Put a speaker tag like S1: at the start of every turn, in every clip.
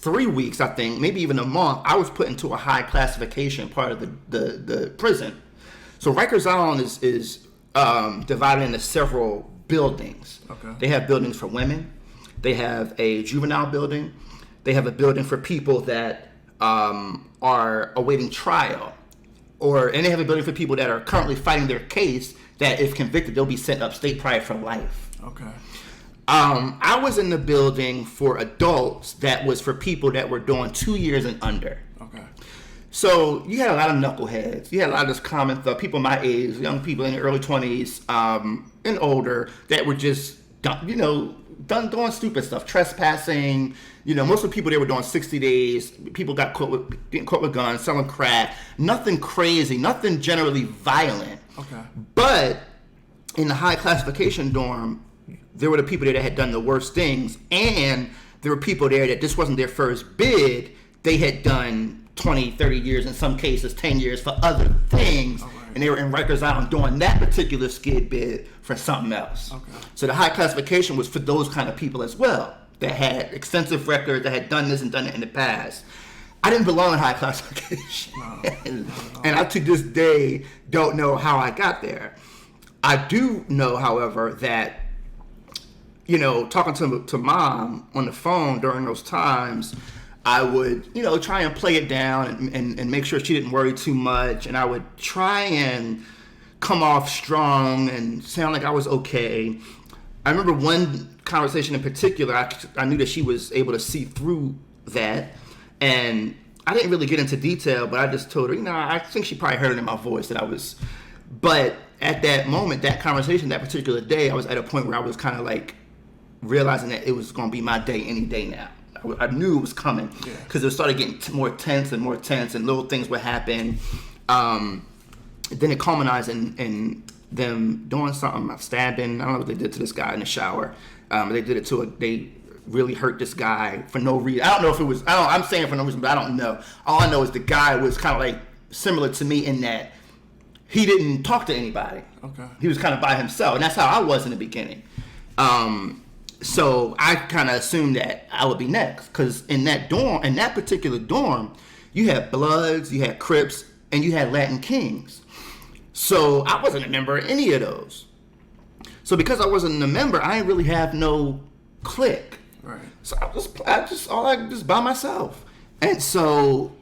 S1: 3 weeks, I think, maybe even a month, I was put into a high classification part of the prison. So Rikers Island is divided into several buildings.
S2: Okay.
S1: They have buildings for women. They have a juvenile building. They have a building for people that are awaiting trial. And they have a building for people that are currently fighting their case that if convicted, they'll be sent upstate probably for life.
S2: Okay.
S1: I was in the building for adults that was for people that were doing 2 years and under.
S2: Okay.
S1: So you had a lot of knuckleheads. You had a lot of this common stuff, people my age, young people in their early 20s and older that were just, doing stupid stuff, trespassing. Most of the people they were doing 60 days. People got getting caught with guns, selling crack. Nothing crazy, nothing generally violent.
S2: Okay.
S1: But in the high classification dorm, there were the people there that had done the worst things, and there were people there that this wasn't their first bid. They had done 20, 30 years, in some cases 10 years for other things, right. And they were in Rikers Island doing that particular skid bid for something else. Okay. So the high classification was for those kind of people as well, that had extensive records, that had done this and done it in the past. I didn't belong in high classification, no. And I to this day don't know how I got there. I do know, however, that talking to mom on the phone during those times, I would, try and play it down and make sure she didn't worry too much. And I would try and come off strong and sound like I was okay. I remember one conversation in particular, I knew that she was able to see through that. And I didn't really get into detail, but I just told her, I think she probably heard it in my voice that I was. But at that moment, that conversation, that particular day, I was at a point where I was kind of like, realizing that it was going to be my day any day now. I knew it was coming because it started getting more tense and little things would happen. Then it culminated in them doing something, stabbing. I don't know what they did to this guy in the shower. They did it they really hurt this guy for no reason. I don't know if it was, I'm saying for no reason, but I don't know. All I know is the guy was kind of like similar to me in that he didn't talk to anybody. Okay. He was kind of by himself, and that's how I was in the beginning. So I kind of assumed that I would be next, because in that particular dorm, you had Bloods, you had Crips, and you had Latin Kings. So I wasn't a member of any of those. So because I wasn't a member, I didn't really have no clique. Right. So I just by myself. And so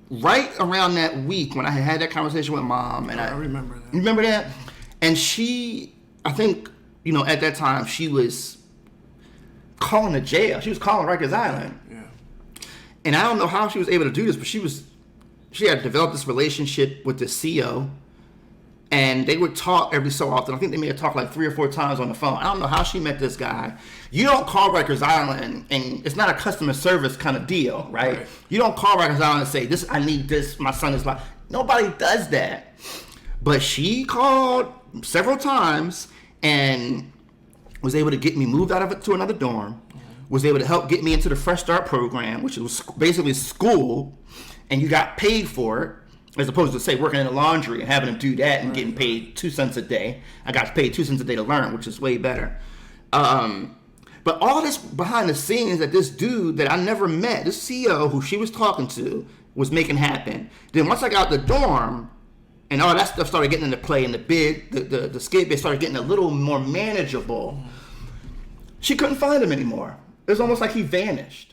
S1: right around that week when I had that conversation with mom, and I
S2: remember that.
S1: You remember that? And she, I think, at that time, she was calling the jail. She was calling Rikers Island. Yeah. And I don't know how she was able to do this, but she had developed this relationship with the CO, and they would talk every so often. I think they may have talked like 3 or 4 times on the phone. I don't know how she met this guy. You don't call Rikers Island, and it's not a customer service kind of deal, right? You don't call Rikers Island and say, I need this, my son is like, nobody does that. But she called several times, and was able to get me moved out of it to another dorm, was able to help get me into the Fresh Start program, which was basically school, and you got paid for it, as opposed to, say, working in the laundry and having to do that and getting paid 2 cents a day. I got paid 2 cents a day to learn, which is way better. But all this behind the scenes that this dude that I never met, this CEO who she was talking to, was making happen. Then once I got the dorm, and all that stuff started getting into play, and the skid bid started getting a little more manageable, she couldn't find him anymore. It was almost like he vanished.